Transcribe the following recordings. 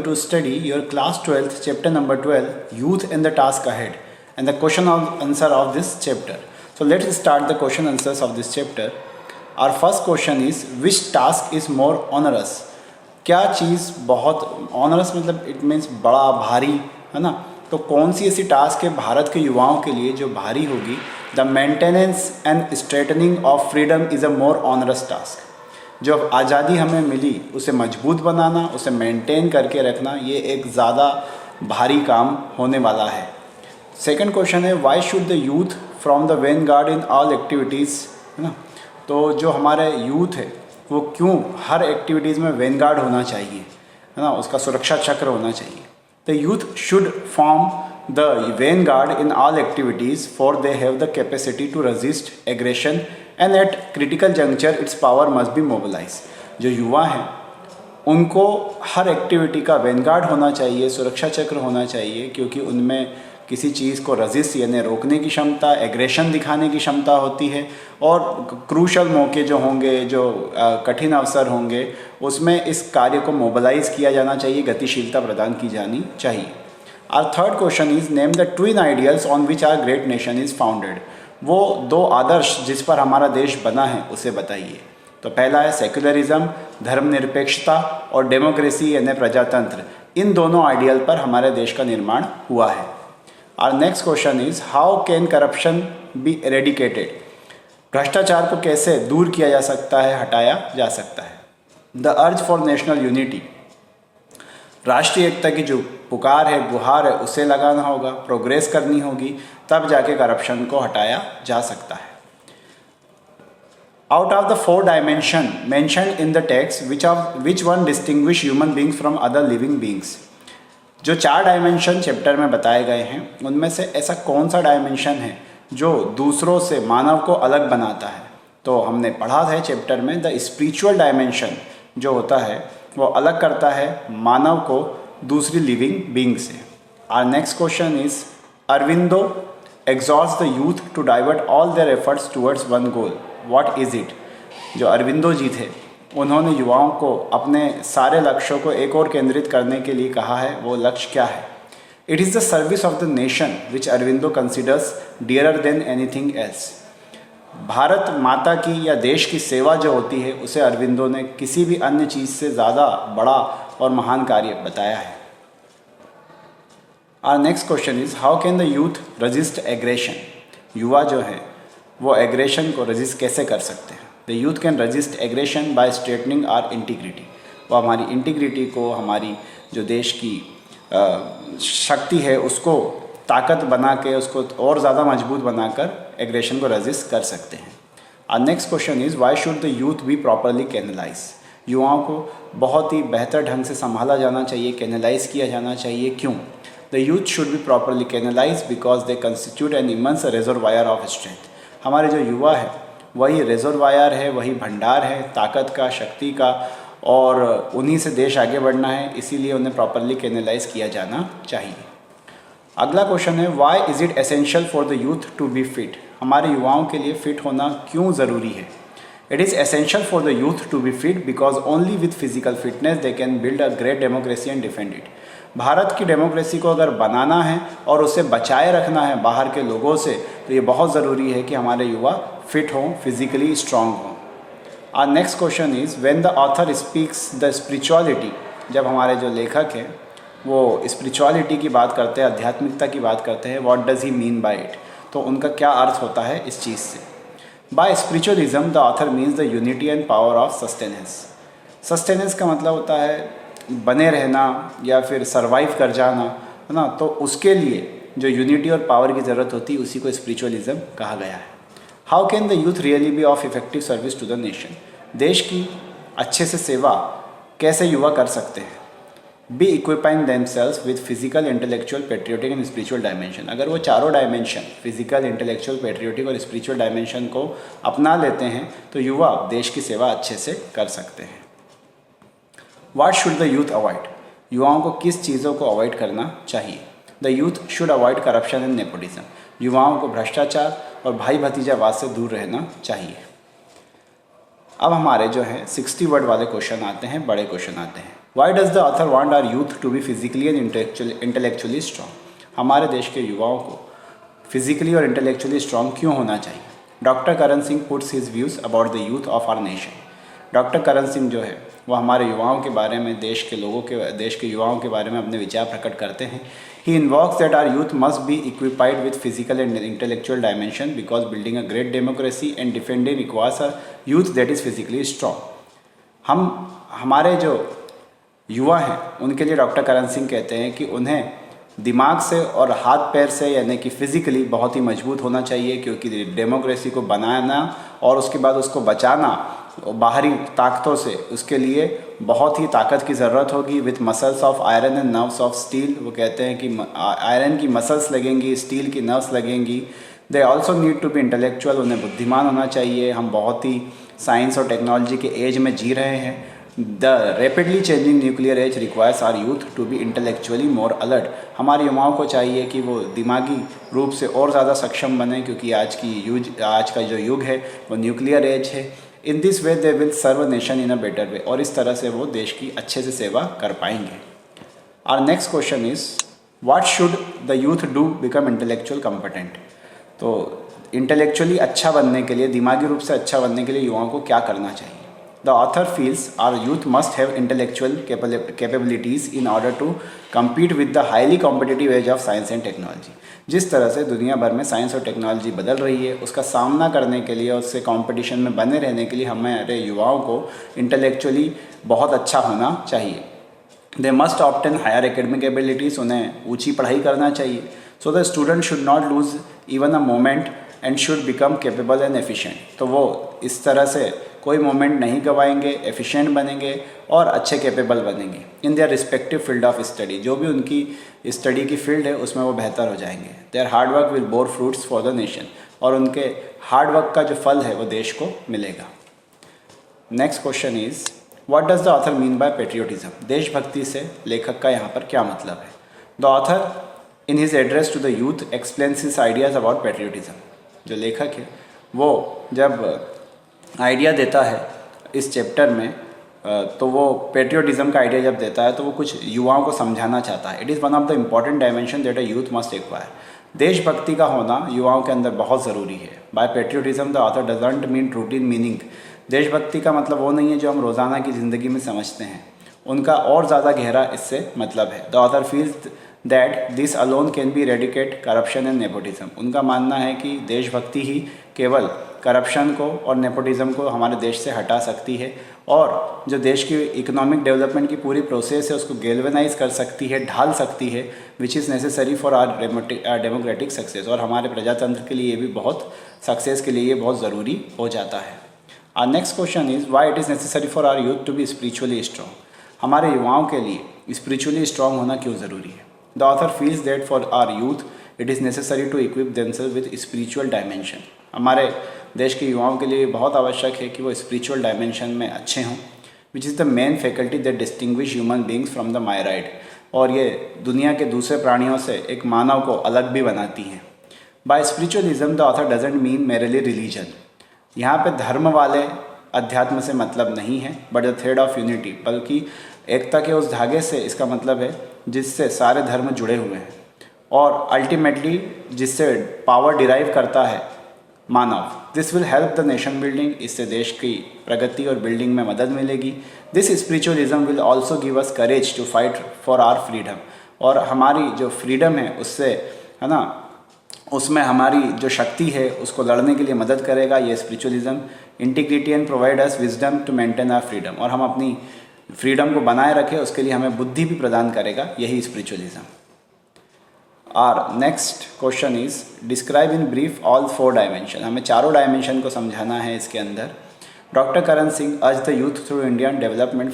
to study your class 12th chapter number 12 youth and the task ahead and the question of answer of this chapter. So let's start the question answers of this chapter. Our first question is which task is more onerous? क्या चीज़ बहुत onerous मतलब it means बड़ा भारी है ना, तो कौन सी ऐसी टास्क है भारत के युवाओं के लिए जो भारी होगी? The maintenance and straightening of freedom is a more onerous task. जो आज़ादी हमें मिली उसे मजबूत बनाना, उसे मेंटेन करके रखना, ये एक ज़्यादा भारी काम होने वाला है. सेकंड क्वेश्चन है why should the youth from the vanguard in all activities, है ना. तो जो हमारे यूथ है वो क्यों हर एक्टिविटीज़ में वैनगार्ड होना चाहिए, है ना, उसका सुरक्षा चक्र होना चाहिए. The youth should form the vanguard in all activities for they have the capacity to resist aggression and at critical juncture its power must be mobilise. जो युवा हैं उनको हर एक्टिविटी का वैनगार्ड होना चाहिए, सुरक्षा चक्र होना चाहिए, क्योंकि उनमें किसी चीज़ को रजिस्ट यानी रोकने की क्षमता, एग्रेशन दिखाने की क्षमता होती है. और क्रूशल मौके जो होंगे, जो कठिन अवसर होंगे, उसमें इस कार्य को मोबिलाइज किया जाना चाहिए, गतिशीलता प्रदान की जानी चाहिए. Our third question is name the twin ideals on which our great nation is founded. वो दो आदर्श जिस पर हमारा देश बना है उसे बताइए. तो पहला है सेक्युलरिज्म, धर्मनिरपेक्षता, और डेमोक्रेसी यानी प्रजातंत्र. इन दोनों आइडियल पर हमारे देश का निर्माण हुआ है. Our next question is how can corruption be eradicated. भ्रष्टाचार को कैसे दूर किया जा सकता है, हटाया जा सकता है. The urge for national unity, राष्ट्रीय एकता की जो पुकार है, गुहार है, उसे लगाना होगा, प्रोग्रेस करनी होगी, तब जाके करप्शन को हटाया जा सकता है. Out of the 4 dimension mentioned in the text which one distinguish human beings from other living beings. जो 4 डायमेंशन चैप्टर में बताए गए हैं उनमें से ऐसा कौन सा डायमेंशन है जो दूसरों से मानव को अलग बनाता है? तो हमने पढ़ा है चैप्टर में द स्पिरिचुअल डायमेंशन जो होता है वो अलग करता है मानव को दूसरी लिविंग बींग से. Our next question is Aurobindo exhorts the youth to divert all their efforts towards one goal. What is it? जो अरविंदो जी थे उन्होंने युवाओं को अपने सारे लक्ष्यों को एक और केंद्रित करने के लिए कहा है. वो लक्ष्य क्या है? It is the service of the nation which Aurobindo considers dearer than anything else. Bharat माता की या देश की सेवा जो होती है उसे अरविंदो ने किसी भी अन्य चीज़ से ज़्यादा बड़ा और महान कार्य बताया है. Our next question is how can the youth resist aggression. युवा जो है वो एग्रेशन को रजिस्ट कैसे कर सकते हैं? The youth can resist aggression by strengthening our integrity. वो हमारी इंटीग्रिटी को, हमारी जो देश की शक्ति है उसको ताकत बना के, उसको और ज़्यादा मजबूत बनाकर एग्रेशन को रजिस्ट कर सकते हैं. Our next question is why should the youth be properly canalise. युवाओं को बहुत ही बेहतर ढंग से संभाला जाना चाहिए, कैनलाइज किया जाना चाहिए. क्यों? The youth should be properly canalized because they constitute an immense reservoir of strength. हमारे जो युवा है वही रेजरवायर है, वही भंडार है ताकत का, शक्ति का, और उन्हीं से देश आगे बढ़ना है, इसीलिए उन्हें प्रॉपरली कैनलाइज किया जाना चाहिए. अगला क्वेश्चन है why is it essential for the youth to be fit. हमारे युवाओं के लिए फिट होना क्यों ज़रूरी है? It is essential for the youth to be fit because only with physical fitness they can build a great democracy and defend it. Bharat की democracy को अगर बनाना है और उसे बचाए रखना है बाहर के लोगों से, तो ये बहुत ज़रूरी है कि हमारे युवा फिट हों, फिजिकली स्ट्रांग हों. Our next question is when the author speaks the spirituality. जब हमारे जो लेखक हैं वो स्पिरिचुअलिटी की बात करते हैं, आध्यात्मिकता की बात करते हैं, what does he mean by it. तो उनका क्या अर्थ होता है इस चीज़ से? By spiritualism the author means the unity and power of sustenance. Sustenance का मतलब होता है बने रहना या फिर सरवाइव कर जाना, है ना. तो उसके लिए जो यूनिटी और पावर की ज़रूरत होती है उसी को स्पिरिचुअलिज्म कहा गया है. How can the youth really be of effective service to the nation. देश की अच्छे से सेवा कैसे युवा कर सकते हैं? Be equipping themselves with physical, intellectual, patriotic and spiritual dimension. अगर वो चारों डायमेंशन फिजिकल, इंटेलेक्चुअल, पेट्रियोटिक और स्पिरिचुअल डायमेंशन को अपना लेते हैं तो युवा देश की सेवा अच्छे से कर सकते हैं. What should the youth avoid? युवाओं को किस चीज़ों को अवॉइड करना चाहिए? The youth should avoid corruption and nepotism. युवाओं को भ्रष्टाचार और भाई भतीजावाद से दूर रहना चाहिए. अब हमारे जो है 60 वर्ड वाले क्वेश्चन आते हैं, बड़े क्वेश्चन आते हैं. Why does the author want our youth to be physically and intellectually strong? हमारे देश के युवाओं को फिजिकली और इंटेलेक्चुअली स्ट्रॉन्ग क्यों होना चाहिए? Doctor Karan Singh puts his views about the youth of our nation. Doctor Karan Singh जो है वो हमारे युवाओं के बारे में, देश के युवाओं के बारे में अपने विचार प्रकट करते हैं। He invokes that our youth must be equipped with physical and intellectual dimension because building a great democracy and defending requires a youth that is physically strong. हमारे जो युवा हैं उनके लिए डॉक्टर करण सिंह कहते हैं कि उन्हें दिमाग से और हाथ पैर से यानी कि फिज़िकली बहुत ही मजबूत होना चाहिए, क्योंकि डेमोक्रेसी को बनाना और उसके बाद उसको बचाना बाहरी ताकतों से, उसके लिए बहुत ही ताकत की ज़रूरत होगी। With muscles of iron and nerves of steel, वो कहते हैं कि आयरन की मसल्स लगेंगी, स्टील की नर्व्स लगेंगी। They also need to be intellectual, उन्हें बुद्धिमान होना चाहिए। हम बहुत ही साइंस और टेक्नोलॉजी के एज में जी रहे हैं। The rapidly changing nuclear age requires our youth to be intellectually more alert. हमारे युवाओं को चाहिए कि वो दिमागी रूप से और ज़्यादा सक्षम बने, क्योंकि आज का जो युग है वो न्यूक्लियर एज है। In this way they will serve nation in a better way, और इस तरह से वो देश की अच्छे से सेवा कर पाएंगे। Our next question is what should the youth do become intellectual competent? तो इंटेलेक्चुअली अच्छा बनने के लिए, दिमागी रूप से अच्छा बनने के लिए युवाओं को क्या करना चाहिए? The author feels our youth must have intellectual capabilities in order to compete with the highly competitive age of science and technology. जिस तरह से दुनिया भर में साइंस और टेक्नोलॉजी बदल रही है, उसका सामना करने के लिए, उससे कंपटीशन में बने रहने के लिए हमारे युवाओं को इंटेलेक्चुअली बहुत अच्छा होना चाहिए। They must obtain higher academic abilities, उन्हें ऊंची पढ़ाई करना चाहिए। So the student should not lose even a moment and should become capable and efficient. तो वो इस तरह से कोई मोमेंट नहीं गवाएंगे, एफिशिएंट बनेंगे और अच्छे कैपेबल बनेंगे in their respective field of study. जो भी उनकी स्टडी की फील्ड है उसमें वो बेहतर हो जाएंगे। There hard work will bore fruits for the nation, और उनके हार्ड वर्क का जो फल है वो देश को मिलेगा। Next question is what does the author mean by patriotism? देशभक्ति से लेखक का यहाँ पर क्या मतलब है? The author in his address to the youth explains his ideas about patriotism. जो लेखक है वो जब आइडिया देता है इस चैप्टर में, तो वो पेट्रियोटिज्म का आइडिया जब देता है तो वो कुछ युवाओं को समझाना चाहता है। It is one of the important dimension that a youth must acquire. देशभक्ति का होना युवाओं के अंदर बहुत ज़रूरी है। By patriotism the author doesn't mean routine meaning. देशभक्ति का मतलब वो नहीं है जो हम रोज़ाना की ज़िंदगी में समझते हैं, उनका और ज़्यादा गहरा इससे मतलब है। The author feels that this alone can be eradicate corruption and nepotism. उनका मानना है कि देशभक्ति ही केवल करप्शन को और नेपोटिज्म को हमारे देश से हटा सकती है, और जो देश की इकोनॉमिक डेवलपमेंट की पूरी प्रोसेस है उसको गैल्वेनाइज कर सकती है, ढाल सकती है, which is necessary for our democratic success. और हमारे प्रजातंत्र के लिए भी बहुत सक्सेस के लिए ये बहुत ज़रूरी हो जाता है। Our next question is why it is necessary for our youth to be spiritually strong? हमारे युवाओं के लिए स्पिरिचुअली स्ट्रॉन्ग होना क्यों ज़रूरी है? The author feels that for our youth it is necessary to equip themselves with spiritual dimension. हमारे देश के युवाओं के लिए बहुत आवश्यक है कि वो स्पिरिचुअल डायमेंशन में अच्छे हों, which is the main faculty that distinguish human beings from the myriad. और ये दुनिया के दूसरे प्राणियों से एक मानव को अलग भी बनाती हैं। By spiritualism the author doesn't mean merely religion. यहाँ पे धर्म वाले अध्यात्म से मतलब नहीं है, but the thread of unity, बल्कि एकता के उस धागे से इसका मतलब है जिससे सारे धर्म जुड़े हुए हैं, और अल्टीमेटली जिससे पावर डिराइव करता है मानव। This will help the nation building, इससे देश की प्रगति और बिल्डिंग में मदद मिलेगी। This spiritualism will also give us courage to fight for our freedom, और हमारी जो फ्रीडम है उससे, है ना, उसमें हमारी जो शक्ति है उसको लड़ने के लिए मदद करेगा ये spiritualism. Integrity and provide us wisdom to maintain our freedom, और हम अपनी फ्रीडम को बनाए रखें उसके लिए हमें बुद्धि भी प्रदान करेगा यही spiritualism. Our next question is describe in brief all 4 dimension. हमें चारों डायमेंशन को समझाना है इसके अंदर। Doctor Karan Singh urge the youth through Indian development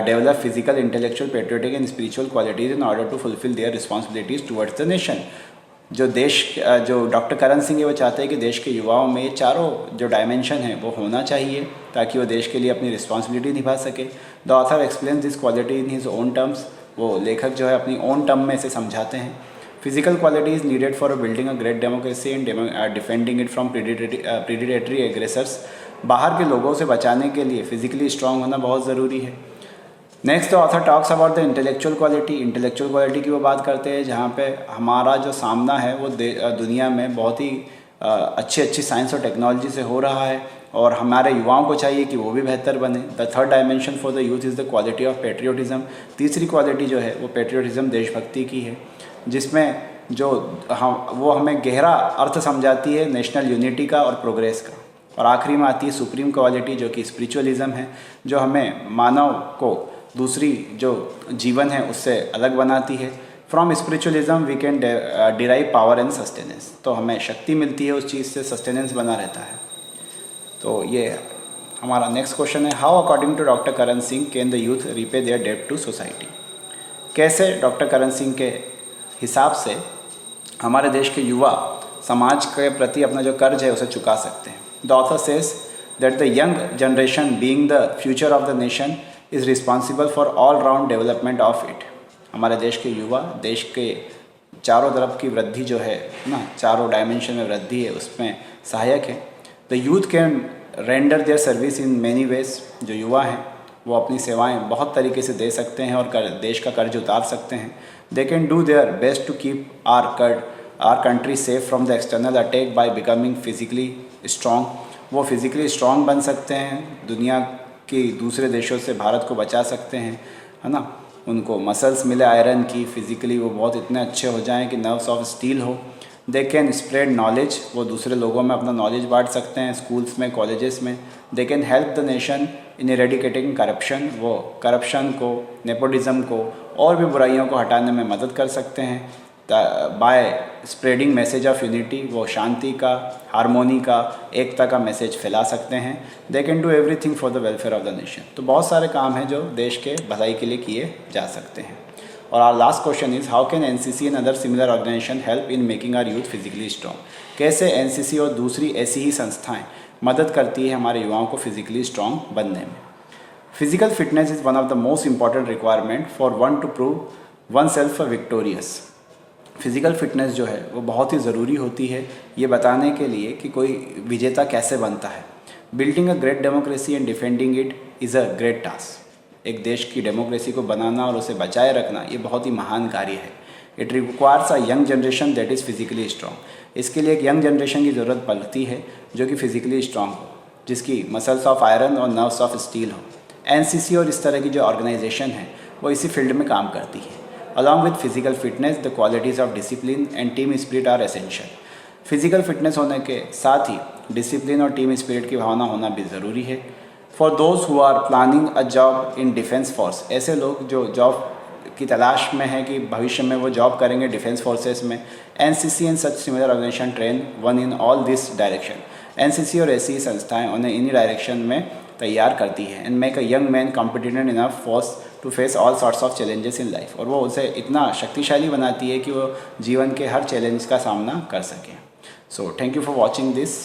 develop physical, intellectual, patriotic and spiritual qualities in order to fulfil their responsibilities towards the nation. जो doctor Karan Singh है वो चाहते हैं कि देश के युवाओं में ये चारों जो डायमेंशन है वो होना चाहिए ताकि वो देश के लिए अपनी रिस्पॉन्सिबिलिटी निभा सके। The author explain this quality in his own terms. वो लेखक जो है अपनी ओन टर्म में इसे समझाते हैं। Physical qualities needed for building a great democracy and defending it from predatory aggressors. बाहर के लोगों से बचाने के लिए फिजिकली स्ट्रांग होना बहुत ज़रूरी है। Next the author talks about the intellectual quality. Intellectual quality की वो बात करते हैं जहाँ पे हमारा जो सामना है वो दुनिया में बहुत ही अच्छी साइंस और टेक्नोलॉजी से हो रहा है और हमारे युवाओं को चाहिए कि वो भी बेहतर बने। The third dimension for the youth is the quality of patriotism. तीसरी क्वालिटी जो है वो पेट्रियोटिज़म देशभक्ति की है, जिसमें जो वो हमें गहरा अर्थ समझाती है नेशनल यूनिटी का और प्रोग्रेस का। और आखिरी में आती है सुप्रीम क्वालिटी जो कि स्पिरिचुअलिज्म है, जो हमें मानव को दूसरी जो जीवन है उससे अलग बनाती है। From spiritualism we can derive power and sustenance. तो हमें शक्ति मिलती है उस चीज़ से, सस्टेनेंस बना रहता है। तो ये हमारा नेक्स्ट क्वेश्चन है, how according to doctor Karan Singh can the youth repay their debt to society. कैसे डॉक्टर करण सिंह के हिसाब से हमारे देश के युवा समाज के प्रति अपना जो कर्ज है उसे चुका सकते हैं। The author says that the young generation being the future of the nation is responsible for all round development of it. हमारे देश के युवा देश के चारों तरफ की वृद्धि जो है ना, चारों डायमेंशन में वृद्धि है उसमें सहायक है। The youth can render their service in many ways. जो युवा हैं वो अपनी सेवाएं बहुत तरीके से दे सकते हैं और देश का कर्ज उतार सकते हैं। They can do their best to keep our country safe from the external attack by becoming physically strong. वो फिज़िकली स्ट्रॉन्ग बन सकते हैं, दुनिया की दूसरे देशों से भारत को बचा सकते हैं, है ना। उनको मसल्स मिले आयरन की, फिज़िकली वो बहुत इतने अच्छे हो जाएं कि नर्व्स ऑफ स्टील हो। दे कैन स्प्रेड नॉलेज, वो दूसरे लोगों में अपना नॉलेज बांट सकते हैं स्कूल्स में, कॉलेजेस में। They can help the nation in eradicating corruption, वो करप्शन को, नेपोटिज्म को और भी बुराइयों को हटाने में मदद कर सकते हैं। By spreading message of unity, वो शांति का, हारमोनी का, एकता का मैसेज फैला सकते हैं। They can do everything for the welfare of the nation. तो बहुत सारे काम हैं जो देश के भलाई के लिए किए जा सकते हैं। और our last question is, how can NCC and other similar organisation help in making our youth physically strong. कैसे एनसीसी और दूसरी ऐसी ही संस्थाएं मदद करती है हमारे युवाओं को फिजिकली स्ट्रॉन्ग बनने में। Physical fitness is one of the most important requirement for one two prove one self victorious. Physical fitness जो है वो बहुत ही ज़रूरी होती है ये बताने के लिए कि कोई विजेता कैसे बनता है। Building a great democracy and defending it is a great task. एक देश की डेमोक्रेसी को बनाना और उसे बचाए रखना ये बहुत ही महान कार्य है। It requires a young generation that is physically strong. इसके लिए एक यंग जनरेशन की ज़रूरत पड़ती है जो कि फिजिकली स्ट्रॉन्ग हो, जिसकी मसल्स ऑफ आयरन और नर्व्स ऑफ स्टील हो। एनसीसी और इस तरह की जो ऑर्गेनाइजेशन है वो इसी फील्ड में काम करती है। Along with physical fitness, the qualities of discipline and team spirit are essential. Physical fitness होने के साथ ही डिसिप्लिन और टीम स्पिरिट की भावना होना भी ज़रूरी है। For those who are planning a job in defence force, ऐसे लोग जो जॉब की तलाश में हैं कि भविष्य में वो जॉब करेंगे डिफेंस फोर्सेस में, NCC and such similar organisation train one in all this direction. NCC और ऐसी संस्थाएं उन्हें इन्हीं डायरेक्शन में तैयार करती है and make a young man competent enough force to face all sorts of challenges in life. और वो उसे इतना शक्तिशाली बनाती है कि वो जीवन के हर चैलेंज का सामना कर सके। So thank you for watching this.